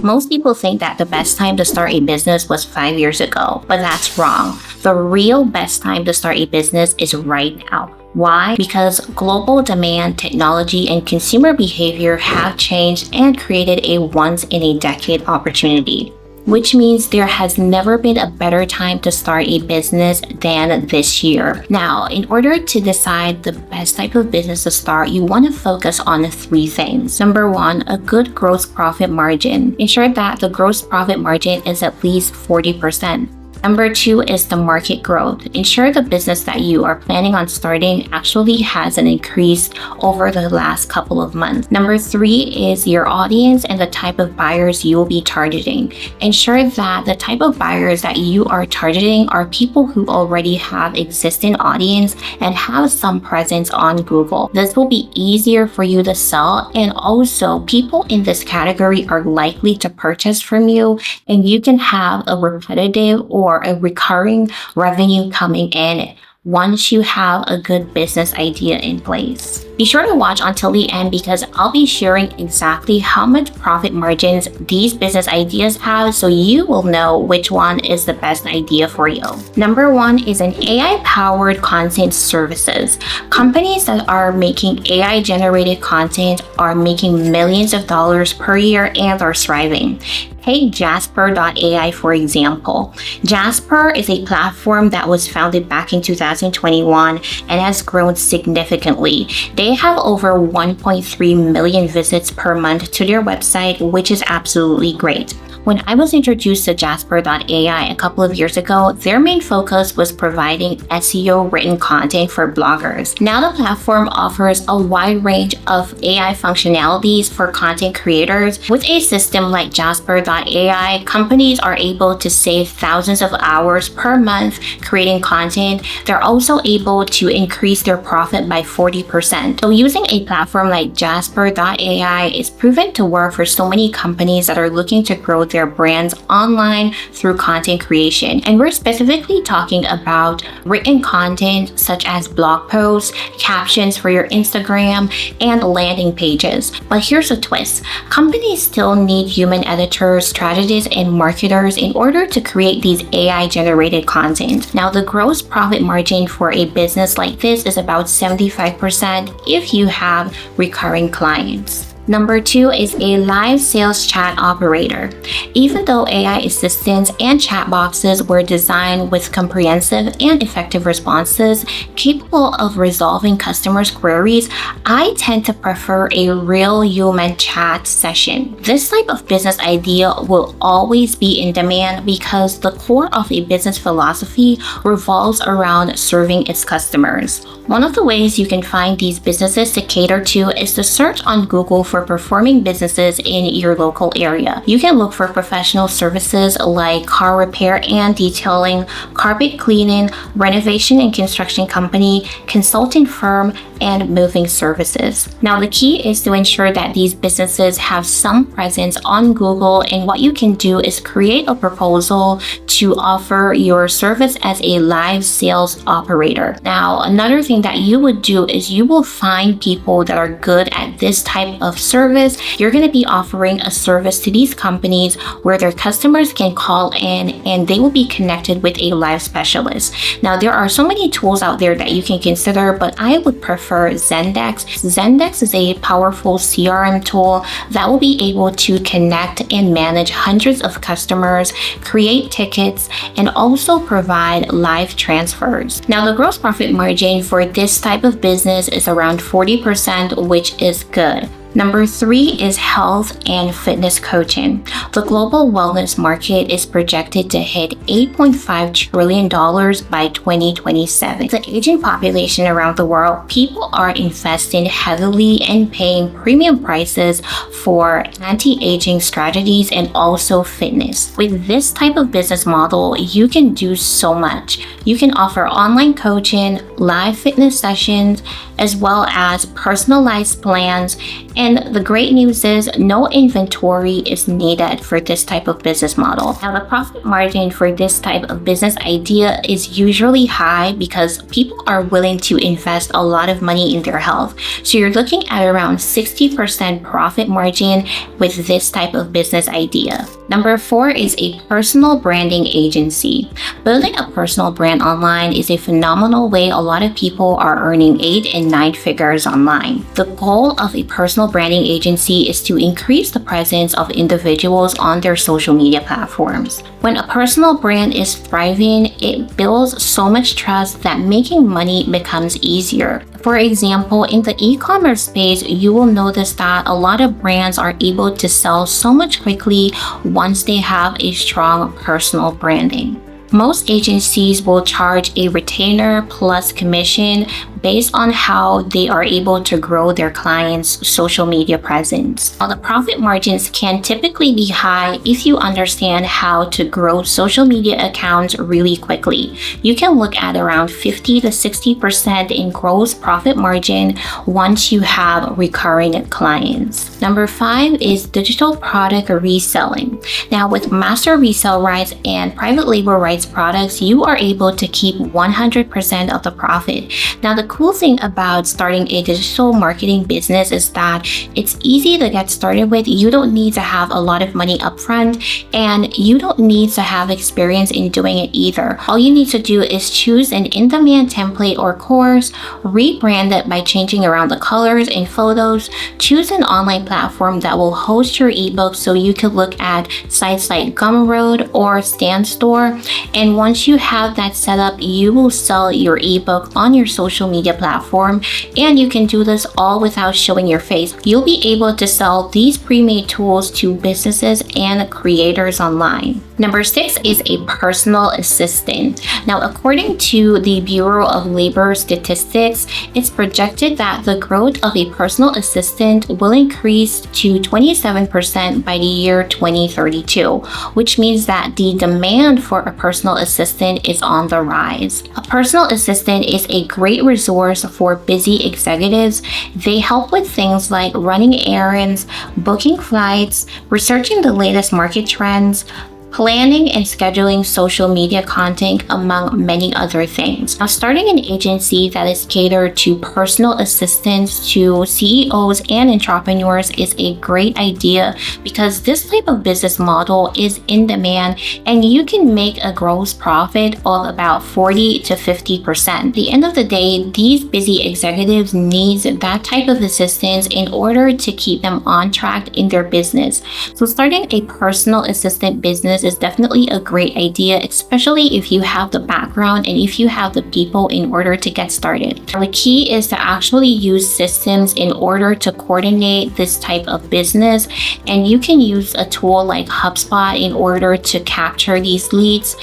Most people think that the best time to start a business was 5 years ago, but that's wrong. The real best time to start a business is right now. Why? Because global demand, technology, and consumer behavior have changed and created a once-in-a-decade opportunity, which means there has never been a better time to start a business than this year. Now, in order to decide the best type of business to start, you want to focus on 3 things. Number 1, a good gross profit margin. Ensure that the gross profit margin is at least 40%. Number 2 is the market growth. Ensure the business that you are planning on starting actually has an increase over the last couple of months. Number 3 is your audience and the type of buyers you will be targeting. Ensure that the type of buyers that you are targeting are people who already have existing audience and have some presence on Google. This will be easier for you to sell, and also people in this category are likely to purchase from you, and you can have a repetitive or a recurring revenue coming in once you have a good business idea in place. Be sure to watch until the end because I'll be sharing exactly how much profit margins these business ideas have so you will know which one is the best idea for you. Number 1 is an AI-powered content services. Companies that are making AI-generated content are making millions of dollars per year and are thriving. Take Jasper.ai for example. Jasper is a platform that was founded back in 2021 and has grown significantly. They have over 1.3 million visits per month to their website, which is absolutely great. When I was introduced to Jasper.ai a couple of years ago, their main focus was providing SEO written content for bloggers. Now the platform offers a wide range of AI functionalities for content creators. With a system like Jasper.ai, companies are able to save thousands of hours per month creating content. They're also able to increase their profit by 40%. So using a platform like Jasper.ai is proven to work for so many companies that are looking to grow their brands online through content creation. And we're specifically talking about written content such as blog posts, captions for your Instagram, and landing pages. But here's a twist. Companies still need human editors, strategists, and marketers in order to create these AI-generated content. Now, the gross profit margin for a business like this is about 75% if you have recurring clients. Number 2 is a live sales chat operator. Even though AI assistants and chat boxes were designed with comprehensive and effective responses capable of resolving customers' queries, I tend to prefer a real human chat session. This type of business idea will always be in demand because the core of a business philosophy revolves around serving its customers. One of the ways you can find these businesses to cater to is to search on Google for performing businesses in your local area. You can look for professional services like car repair and detailing, carpet cleaning, renovation and construction company, consulting firm, and moving services. Now, the key is to ensure that these businesses have some presence on Google, and what you can do is create a proposal to offer your service as a live sales operator. Now, another thing that you would do is you will find people that are good at this type of service. You're going to be offering a service to these companies where their customers can call in and they will be connected with a live specialist. Now, there are so many tools out there that you can consider, but I would prefer Zendesk. Zendesk is a powerful CRM tool that will be able to connect and manage hundreds of customers, create tickets, and also provide live transfers. Now, the gross profit margin for this type of business is around 40%, which is good. Number 3 is health and fitness coaching. The global wellness market is projected to hit $8.5 trillion by 2027. The aging population around the world, people are investing heavily and paying premium prices for anti-aging strategies and also fitness. With this type of business model, you can do so much. You can offer online coaching, live fitness sessions, as well as personalized plans And the great news is no inventory is needed for this type of business model. Now, the profit margin for this type of business idea is usually high because people are willing to invest a lot of money in their health. So you're looking at around 60% profit margin with this type of business idea. Number 4 is a personal branding agency. Building a personal brand online is a phenomenal way a lot of people are earning 8 and 9 figures online. The goal of a personal branding agency is to increase the presence of individuals on their social media platforms. When a personal brand is thriving, it builds so much trust that making money becomes easier. For example, in the e-commerce space, you will notice that a lot of brands are able to sell so much quickly once they have a strong personal branding. Most agencies will charge a retainer plus commission based on how they are able to grow their clients' social media presence. Now, the profit margins can typically be high if you understand how to grow social media accounts really quickly. You can look at around 50 to 60% in gross profit margin once you have recurring clients. Number 5 is digital product reselling. Now, with master resale rights and private label rights products, you are able to keep 100% of the profit. Now, the cool thing about starting a digital marketing business is that it's easy to get started with. You don't need to have a lot of money upfront, and you don't need to have experience in doing it either. All you need to do is choose an in-demand template or course, rebrand it by changing around the colors and photos, choose an online platform that will host your ebook so you can look at sites like Gumroad or Stan Store. And once you have that set up, you will sell your ebook on your social media platform, and you can do this all without showing your face. You'll be able to sell these pre-made tools to businesses and creators online. Number 6 is a personal assistant. Now, according to the Bureau of Labor Statistics, it's projected that the growth of a personal assistant will increase to 27% by the year 2032, which means that the demand for a personal assistant is on the rise. A personal assistant is a great resource for busy executives. They help with things like running errands, booking flights, researching the latest market trends, planning and scheduling social media content, among many other things. Now, starting an agency that is catered to personal assistants to CEOs and entrepreneurs is a great idea because this type of business model is in demand and you can make a gross profit of about 40 to 50%. At the end of the day, these busy executives need that type of assistance in order to keep them on track in their business. So starting a personal assistant business is definitely a great idea, especially if you have the background and if you have the people in order to get started. The key is to actually use systems in order to coordinate this type of business, and you can use a tool like HubSpot in order to capture these leads,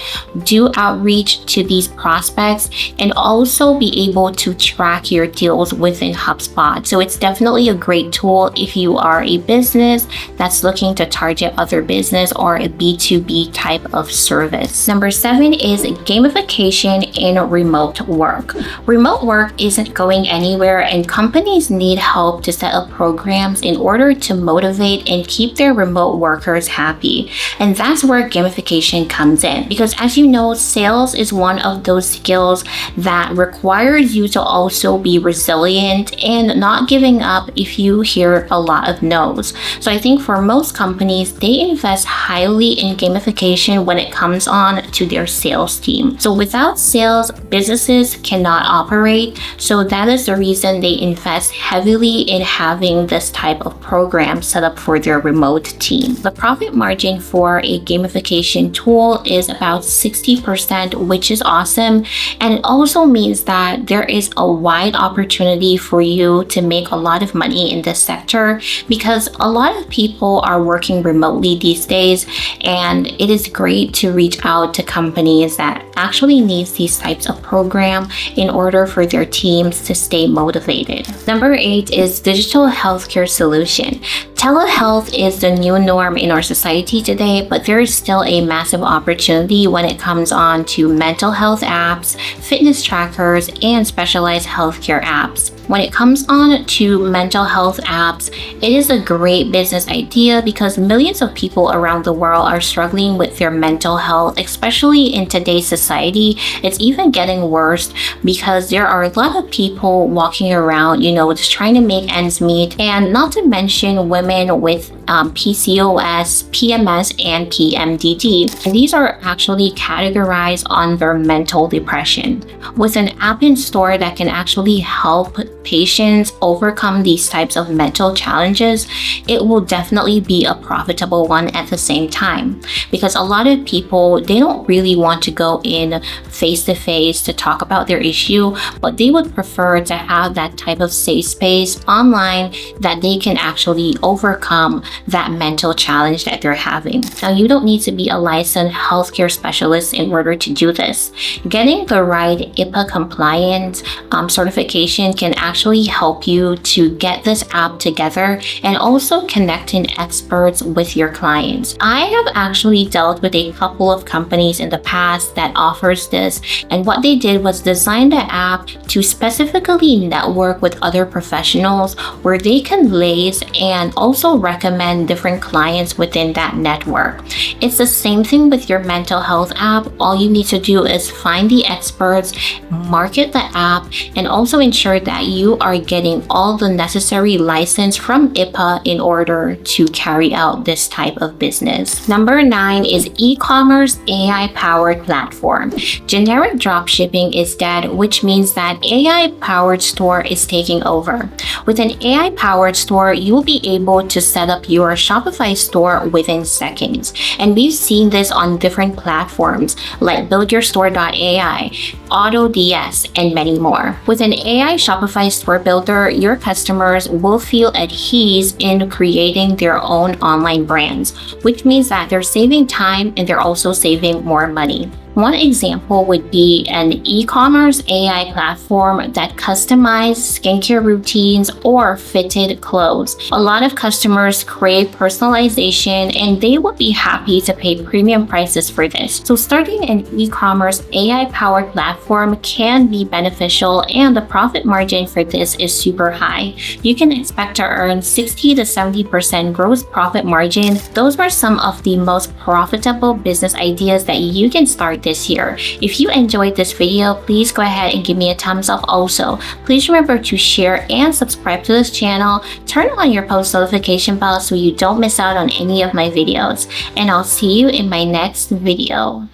do outreach to these prospects, and also be able to track your deals within HubSpot. So it's definitely a great tool if you are a business that's looking to target other business or a B2B type of service. Number 7 is gamification in remote work. Remote work isn't going anywhere, and companies need help to set up programs in order to motivate and keep their remote workers happy. And that's where gamification comes in, because as you know, sales is one of those skills that requires you to also be resilient and not giving up if you hear a lot of no's. So I think for most companies, they invest highly in gamification when it comes on to their sales team. So without sales, businesses cannot operate. So that is the reason they invest heavily in having this type of program set up for their remote team. The profit margin for a gamification tool is about 60%, which is awesome. And it also means that there is a wide opportunity for you to make a lot of money in this sector because a lot of people are working remotely these days, and And it is great to reach out to companies that actually needs these types of program in order for their teams to stay motivated. Number 8 is digital healthcare solution. Telehealth is the new norm in our society today, but there is still a massive opportunity when it comes on to mental health apps, fitness trackers, and specialized healthcare apps. When it comes on to mental health apps, it is a great business idea because millions of people around the world are struggling with their mental health, especially in today's society. It's even getting worse because there are a lot of people walking around, just trying to make ends meet, and not to mention women with PCOS, PMS, and PMDD. And these are actually categorized under mental depression. With an app in store that can actually help patients overcome these types of mental challenges, it will definitely be a profitable one at the same time. Because a lot of people, they don't really want to go in face to face to talk about their issue, but they would prefer to have that type of safe space online that they can actually overcome that mental challenge that they're having. Now, you don't need to be a licensed healthcare specialist in order to do this. Getting the right AIPA compliant certification can actually help you to get this app together and also connecting experts with your clients. I have actually dealt with a couple of companies in the past that offers this, and what they did was design the app to specifically network with other professionals where they can liaise and also recommend different clients within that network. It's the same thing with your mental health app. All you need to do is find the experts, market the app, and also ensure that you are getting all the necessary license from AIPA in order to carry out this type of business. Number 9 is e-commerce AI-powered platform. Generic dropshipping is dead, which means that AI-powered store is taking over. With an AI-powered store, you will be able to set up your Shopify store within seconds. And we've seen this on different platforms like buildyourstore.ai, AutoDS, and many more. With an AI Shopify store builder, your customers will feel at ease in creating their own online brands, which means that they're saving time and they're also saving more money. One example would be an e-commerce AI platform that customizes skincare routines or fitted clothes. A lot of customers crave personalization and they would be happy to pay premium prices for this. So starting an e-commerce AI-powered platform can be beneficial, and the profit margin for this is super high. You can expect to earn 60 to 70% gross profit margin. Those were some of the most profitable business ideas that you can start this year. If you enjoyed this video, please go ahead and give me a thumbs up also. Please remember to share and subscribe to this channel. Turn on your post notification bell so you don't miss out on any of my videos. And I'll see you in my next video.